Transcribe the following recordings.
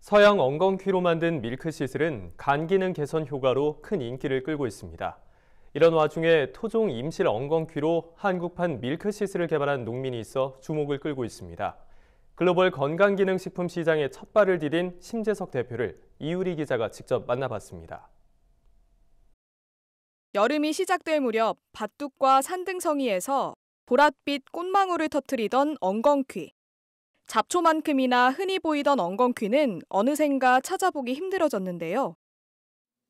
서양 엉겅퀴로 만든 밀크시슬은 간 기능 개선 효과로 큰 인기를 끌고 있습니다. 이런 와중에 토종 임실 엉겅퀴로 한국판 밀크시슬을 개발한 농민이 있어 주목을 끌고 있습니다. 글로벌 건강기능식품 시장에 첫 발을 디딘 심재석 대표를 이유리 기자가 직접 만나봤습니다. 여름이 시작될 무렵 밭둑과 산등성이에서 보랏빛 꽃망울을 터뜨리던 엉겅퀴. 잡초만큼이나 흔히 보이던 엉겅퀴는 어느샌가 찾아보기 힘들어졌는데요.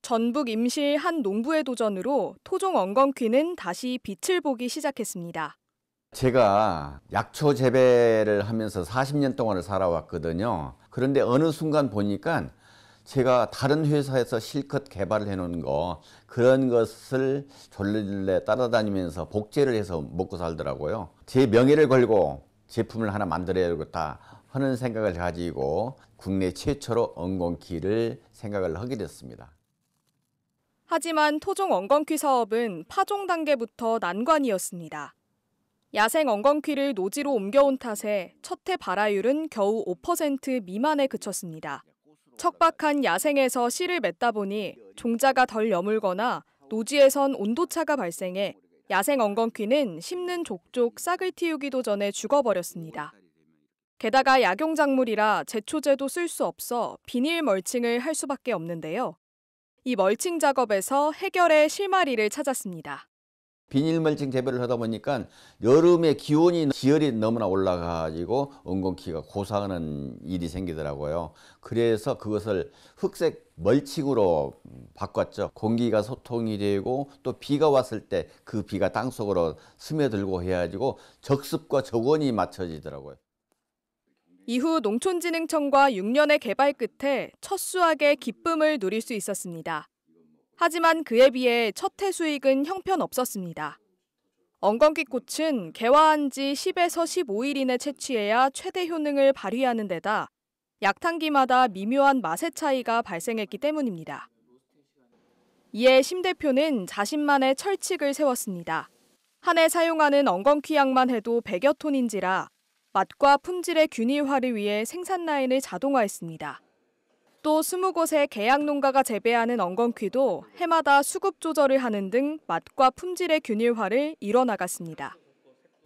전북 임실 한 농부의 도전으로 토종 엉겅퀴는 다시 빛을 보기 시작했습니다. 제가 약초 재배를 하면서 40년 동안을 살아왔거든요. 그런데 어느 순간 보니까 제가 다른 회사에서 실컷 개발을 해놓은 그런 것을 졸래 따라다니면서 복제를 해서 먹고 살더라고요. 제 명예를 걸고 제품을 하나 만들어야겠다 하는 생각을 가지고 국내 최초로 엉겅퀴를 생각을 하게 됐습니다. 하지만 토종 엉겅퀴 사업은 파종 단계부터 난관이었습니다. 야생 엉겅퀴를 노지로 옮겨온 탓에 첫해 발화율은 겨우 5% 미만에 그쳤습니다. 척박한 야생에서 씨를 맺다 보니 종자가 덜 여물거나 노지에선 온도차가 발생해 야생 엉겅퀴는 심는 족족 싹을 틔우기도 전에 죽어버렸습니다. 게다가 약용작물이라 제초제도 쓸 수 없어 비닐 멀칭을 할 수밖에 없는데요. 이 멀칭 작업에서 해결의 실마리를 찾았습니다. 비닐 멀칭 재배를 하다 보니까 여름에 기온이 지열이 너무나 올라가지고 엉겅퀴가 고사하는 일이 생기더라고요. 그래서 그것을 흑색 멀칭으로 바꿨죠. 공기가 소통이 되고 또 비가 왔을 때 그 비가 땅속으로 스며들고 해가지고 적습과 적온이 맞춰지더라고요. 이후 농촌진흥청과 6년의 개발 끝에 첫 수확의 기쁨을 누릴 수 있었습니다. 하지만 그에 비해 첫 해 수익은 형편없었습니다. 엉겅퀴 꽃은 개화한 지 10에서 15일 이내 채취해야 최대 효능을 발휘하는 데다 약탕기마다 미묘한 맛의 차이가 발생했기 때문입니다. 이에 심 대표는 자신만의 철칙을 세웠습니다. 한 해 사용하는 엉겅퀴 양만 해도 100여 톤인지라 맛과 품질의 균일화를 위해 생산 라인을 자동화했습니다. 또 20곳의 계약 농가가 재배하는 엉겅퀴도 해마다 수급 조절을 하는 등 맛과 품질의 균일화를 이뤄나갔습니다.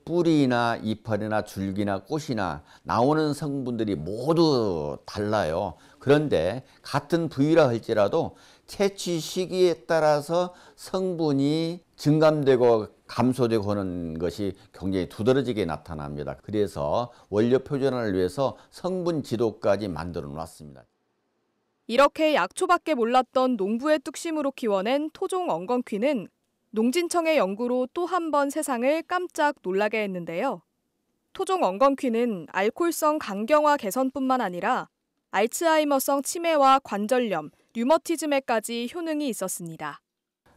뿌리나 이파리나 줄기나 꽃이나 나오는 성분들이 모두 달라요. 그런데 같은 부위라 할지라도 채취 시기에 따라서 성분이 증감되고 감소되고 하는 것이 굉장히 두드러지게 나타납니다. 그래서 원료 표준화를 위해서 성분 지도까지 만들어 놨습니다. 이렇게 약초밖에 몰랐던 농부의 뚝심으로 키워낸 토종 엉겅퀴는 농진청의 연구로 또 한 번 세상을 깜짝 놀라게 했는데요. 토종 엉겅퀴는 알코올성 간경화 개선뿐만 아니라 알츠하이머성 치매와 관절염, 류머티즘에까지 효능이 있었습니다.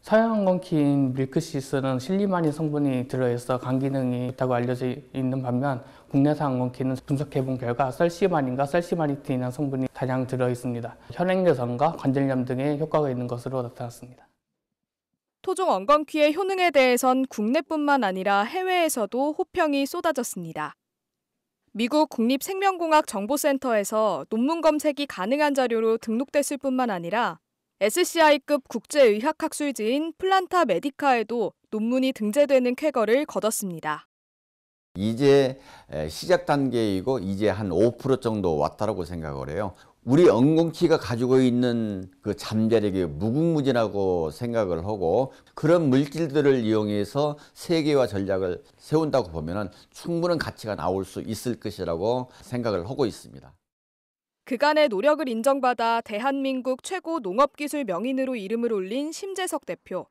서양 엉겅퀴인 밀크시슬은 실리마닌 성분이 들어있어 간 기능이 있다고 알려져 있는 반면 국내산 엉겅퀴는 분석해본 결과 썰시마닌과 썰시마니틴이라는 성분이 다량 들어있습니다. 혈행 개선과 관절염 등의 효과가 있는 것으로 나타났습니다. 토종 엉겅퀴의 효능에 대해선 국내뿐만 아니라 해외에서도 호평이 쏟아졌습니다. 미국 국립생명공학정보센터에서 논문 검색이 가능한 자료로 등록됐을 뿐만 아니라 SCI급 국제의학학술지인 플란타 메디카에도 논문이 등재되는 쾌거를 거뒀습니다. 이제 시작 단계이고 이제 한 5% 정도 왔다고 생각을 해요. 우리 엉겅퀴가 가지고 있는 그 잠재력이 무궁무진하고 생각을 하고 그런 물질들을 이용해서 세계화 전략을 세운다고 보면 충분한 가치가 나올 수 있을 것이라고 생각을 하고 있습니다. 그간의 노력을 인정받아 대한민국 최고 농업기술 명인으로 이름을 올린 심재석 대표.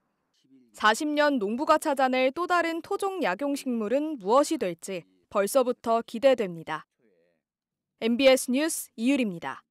40년 농부가 찾아낼 또 다른 토종 약용식물은 무엇이 될지 벌써부터 기대됩니다. MBS 뉴스 이유리입니다.